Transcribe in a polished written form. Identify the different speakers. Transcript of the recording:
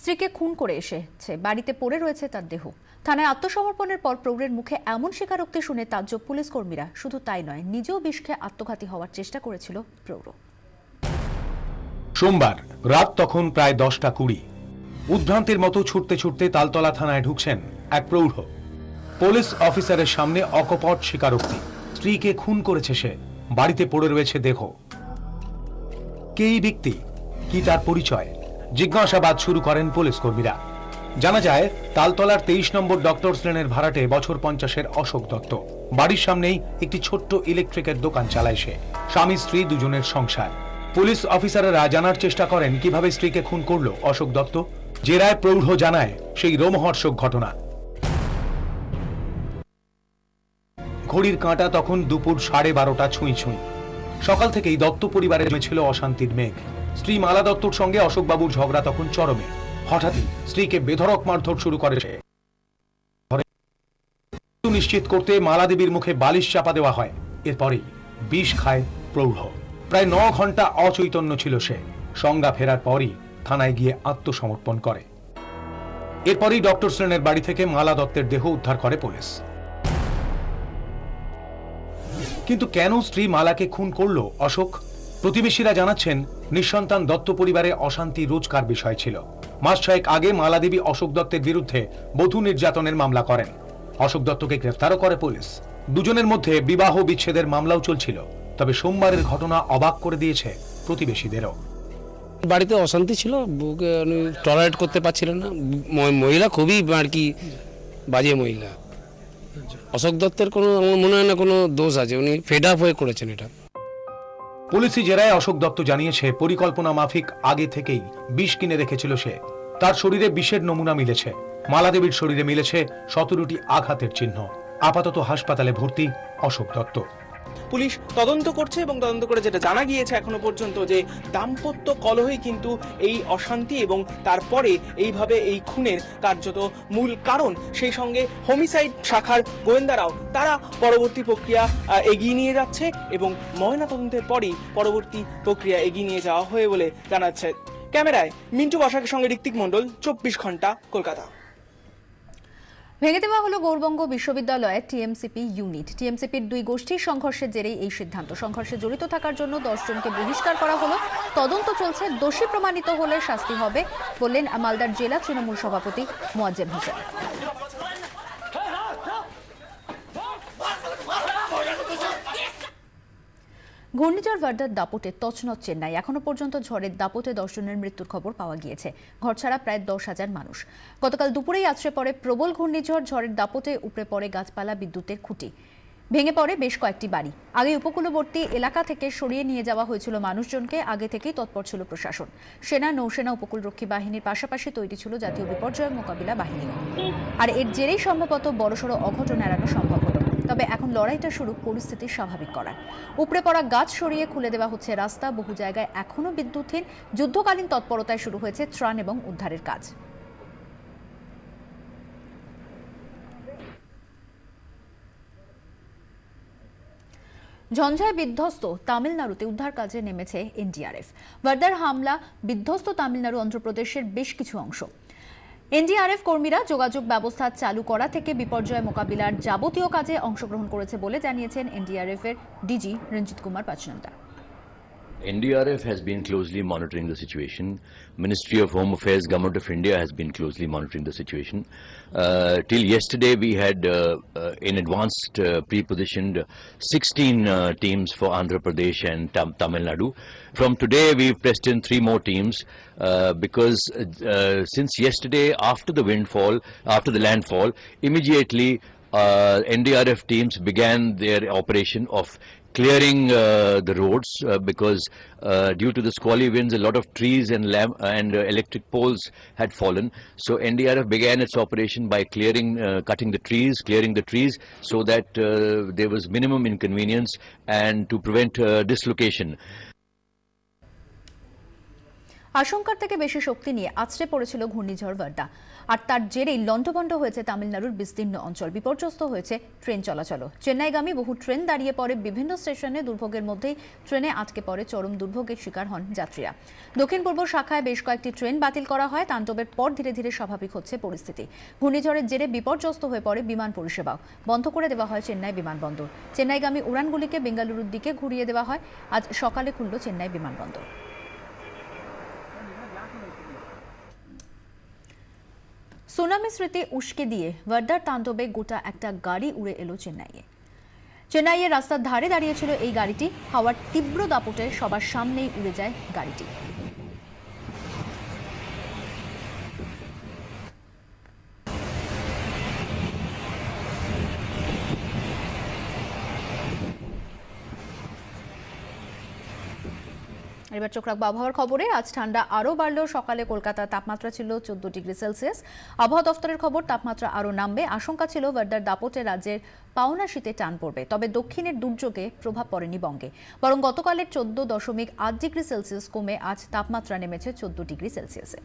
Speaker 1: স্ত্রীকে খুন করে এসেছে, বাড়িতে পড়ে রয়েছে তার দেহ। থানায় আত্মসমর্পণের পর প্রৌঢ়ের মুখে এমন স্বীকারোক্তি শুনে তাজ্জব পুলিশ কর্মীরা। শুধু তাই নয়, নিজেও বিষ খেয়ে আত্মঘাতী হওয়ার চেষ্টা করেছিল প্রৌঢ়।
Speaker 2: সোমবার রাত তখন প্রায় 10টা 20। উদ্ভ্রান্তির মতো ছুটতে ছুটতে তালতলা থানায় ঢুকছেন এক প্রৌঢ়। পুলিশ অফিসারের সামনে অকপট স্বীকারোক্তি, স্ত্রীকে খুন করেছে সে, বাড়িতে পড়ে রয়েছে দেহ। কে এই ব্যক্তি, কি তার পরিচয়? জিজ্ঞাসাবাদ শুরু করেন পুলিশ কর্মীরা। জানা যায়, তালতলার 23 নম্বর ডক্টরস লেনের ভাড়াটে বছর 50-এর অশোক দত্ত। বাড়ির সামনেই একটি ছোট্ট ইলেকট্রিকের দোকান চালায় সে। স্বামী স্ত্রী দুজনের সংসার। পুলিশ অফিসাররা জানার চেষ্টা করেন কিভাবে স্ত্রীকে খুন করল অশোক দত্ত। জেরায় প্রৌঢ় জানায় সেই রোমহর্ষক ঘটনা। ঘড়ির কাঁটা তখন দুপুর 12:30 ছুঁই ছুঁই। সকাল থেকেই দত্ত পরিবারে জমেছিল অশান্তির মেঘ। স্ত্রী মালা দত্তর সঙ্গে অশোকবাবুর ঝগড়া তখন চরমে। হঠাৎই স্ত্রীকে বেধড়ক মারধর শুরু করে সে। নিশ্চিত করতে মালা দেবীর মুখে বালিশ চাপা দেওয়া হয়। এরপরেই বিষ খায় প্রৌঢ়। প্রায় 9 ঘন্টা অচৈতন্য ছিল সে। সংজ্ঞা ফেরার পরই থানায় গিয়ে আত্মসমর্পণ করে। এরপরই ডক্টরস লেনের বাড়ি থেকে মালা দত্তের দেহ উদ্ধার করে পুলিশ। কিন্তু কেন স্ত্রী মালাকে খুন করল অশোক? প্রতিবেশীরা জানাচ্ছেন, নিঃসন্তান দত্ত পরিবারে অশান্তি রোজকার বিষয় ছিল। মাস 6 আগে মালা দেবী অশোক দত্তের বিরুদ্ধে বধূ নির্যাতনের মামলা করেন। অশোক দত্তকে গ্রেফতারও করে পুলিশ। দুজনের মধ্যে বিবাহ বিচ্ছেদের মামলাও চলছিল। তবে সোমবারের ঘটনা অবাক করে দিয়েছে প্রতিবেশীদেরও।
Speaker 3: বাড়িতে অশান্তি ছিল, বউকে উনি টলারেট করতে পারছিলেন না। মহিলা খুবই আর কি বাজে মহিলা। অশোক দত্তের কোনো আমার মনে হয় না কোনো দোষ আছে, উনি ফেড আপ হয়ে করেছেন এটা।
Speaker 2: পুলিশি জেরায় অশোক দত্ত জানিয়েছে, পরিকল্পনা মাফিক আগে থেকেই বিষ কিনে রেখেছিল সে। তার শরীরে বিষের নমুনা মিলেছে। মালা দেবীর শরীরে মিলেছে 17টি আঘাতের চিহ্ন। আপাতত হাসপাতালে ভর্তি অশোক দত্ত।
Speaker 4: পুলিশ তদন্ত করছে এবং তদন্ত করে যেটা জানা গিয়েছে এখনো পর্যন্ত, যে দাম্পত্য কলহই কিন্তু এই অশান্তি এবং তারপরে এইভাবে এই খুনের কার্যত মূল কারণ। সেই সঙ্গে হোমিসাইড শাখার গোয়েন্দারাও তারা পরবর্তী প্রক্রিয়া এগিয়ে নিয়ে যাচ্ছে এবং ময়না তদন্তের পরই পরবর্তী প্রক্রিয়া এগিয়ে নিয়ে যাওয়া হয় বলে জানাচ্ছে। ক্যামেরায় মিন্টু বসাকের সঙ্গে ঋত্বিক মণ্ডল, 24 ঘন্টা, কলকাতা।
Speaker 1: ভেঙে দেওয়া হলো গৌরবঙ্গ বিশ্ববিদ্যালয়ের টিএমসিপি ইউনিট। টিএমসিপির 2 গোষ্ঠীর সংঘর্ষের জেরেই এই সিদ্ধান্ত। সংঘর্ষে জড়িত থাকার জন্য 10 জনকে বহিষ্কার করা হলো। তদন্ত চলছে, দোষী প্রমাণিত হলে শাস্তি হবে বললেন মালদার জেলা তৃণমূল সভাপতি মোয়াজ্জেম হোসেন। ঘূর্ণিঝড় ভার্দার দাপটে তছনছ চেন্নাই। এখনো পর্যন্ত ঝড়ের দাপটে 10 জনের মৃত্যুর খবর পাওয়া গিয়েছে। ঘরছাড়া প্রায় 10,000 মানুষ। গতকাল দুপুরেই আছড়ে পড়ে প্রবল ঘূর্ণিঝড়। ঝড়ের দাপটে উপড়ে পড়ে গাছপালা, বিদ্যুতের খুঁটি। ভেঙে পড়ে বেশ কয়েকটি বাড়ি। আগে উপকূলবর্তী এলাকা থেকে সরিয়ে নিয়ে যাওয়া হয়েছিল মানুষজনকে। আগে থেকেই তৎপর ছিল প্রশাসন। সেনা, নৌসেনা, উপকূলরক্ষী বাহিনীর পাশাপাশি তৈরি ছিল জাতীয় বিপর্যয় মোকাবিলা বাহিনী। আর এর জেরেই সম্ভবত বড়সড় অঘটন এড়ানো সম্ভব হলো। তবে এখন লড়াইটা শুরু পরিস্থিতি স্বাভাবিক করার। উপড়ে পড়া গাছ সরিয়ে খুলে দেওয়া হচ্ছে রাস্তা। বহু জায়গায় এখনো বিদ্যুৎহীন। যুদ্ধকালীন তৎপরতায় শুরু হয়েছে ত্রাণ এবং উদ্ধারের কাজ। ঝঞ্ঝায় বিধ্বস্ত তামিলনাড়ুতে উদ্ধার কাজে নেমেছে এনডিআরএফ। ভার্দার হামলা বিধ্বস্ত তামিলনাড়ু, অন্ধ্রপ্রদেশের বেশ কিছু অংশ। এনডিআরএফ কর্মীরা যোগাযোগ ব্যবস্থা চালু করা থেকে বিপর্যয় মোকাবিলার যাবতীয় কাজে অংশগ্রহণ করেছে বলে জানিয়েছেন এনডিআরএফ এর DG Ranjit Kumar Pachnanda.
Speaker 5: NDRF has been closely monitoring the situation. Ministry of Home Affairs, Government of India has been closely monitoring the situation. Till yesterday we had in advanced pre-positioned 16 teams for Andhra Pradesh and Tamil Nadu. From today we've pressed in 3 more teams because since yesterday after the landfall, immediately NDRF teams began their operation of clearing the roads because due to the squally winds a lot of trees and electric poles had fallen. So NDRF began its operation by cutting the trees so that there was minimum inconvenience and to prevent dislocation.
Speaker 1: আশঙ্কার থেকে বেশি শক্তি নিয়ে আছড়ে পড়েছিল ঘূর্ণিঝড় ভার্দা, আর তার জেরেই লণ্ডভণ্ড হয়েছে তামিলনাড়ুর বিস্তীর্ণ অঞ্চল। বিপর্যস্ত হয়েছে ট্রেন চলাচলও। চেন্নাইগামী বহু ট্রেন দাঁড়িয়ে পড়ে বিভিন্ন স্টেশনে। দুর্ভোগের মধ্যেই ট্রেনে আটকে পড়ে চরম দুর্ভোগের শিকার হন যাত্রীরা। দক্ষিণ পূর্ব শাখায় বেশ কয়েকটি ট্রেন বাতিল করা হয়। তাণ্ডবের পর ধীরে ধীরে স্বাভাবিক হচ্ছে পরিস্থিতি। ঘূর্ণিঝড়ের জেরে বিপর্যস্ত হয়ে পড়ে বিমান পরিষেবাও। বন্ধ করে দেওয়া হয় চেন্নাই বিমানবন্দর। চেন্নাইগামী উড়ানগুলিকে বেঙ্গালুরুর দিকে ঘুরিয়ে দেওয়া হয়। আজ সকালে খুলল চেন্নাই বিমানবন্দর। সুনামি স্মৃতি উস্কে দিয়ে ভার্দার তাণ্ডবে গোটা একটা গাড়ি উড়ে এলো চেন্নাইয়ের রাস্তার ধারে দাঁড়িয়েছিল এই গাড়িটি। হাওয়ার তীব্র দাপটে সবার সামনেই উড়ে যায় গাড়িটি। এবার চোখ রাখবো আবহাওয়ার খবরে। আজ ঠান্ডা আরও বাড়ল। সকালে কলকাতার তাপমাত্রা ছিল 14 ডিগ্রি সেলসিয়াস। আবহাওয়া দফতরের খবর, তাপমাত্রা আরও নামবে। আশঙ্কা ছিল ভার্দার দাপটে রাজ্যের পাওনা শীতে টান পড়বে, তবে দক্ষিণের দুর্যোগে প্রভাব পড়েনি বঙ্গে। বরং গতকালের 14.8 ডিগ্রি সেলসিয়াস কমে আজ তাপমাত্রা নেমেছে 14 ডিগ্রি সেলসিয়াসে।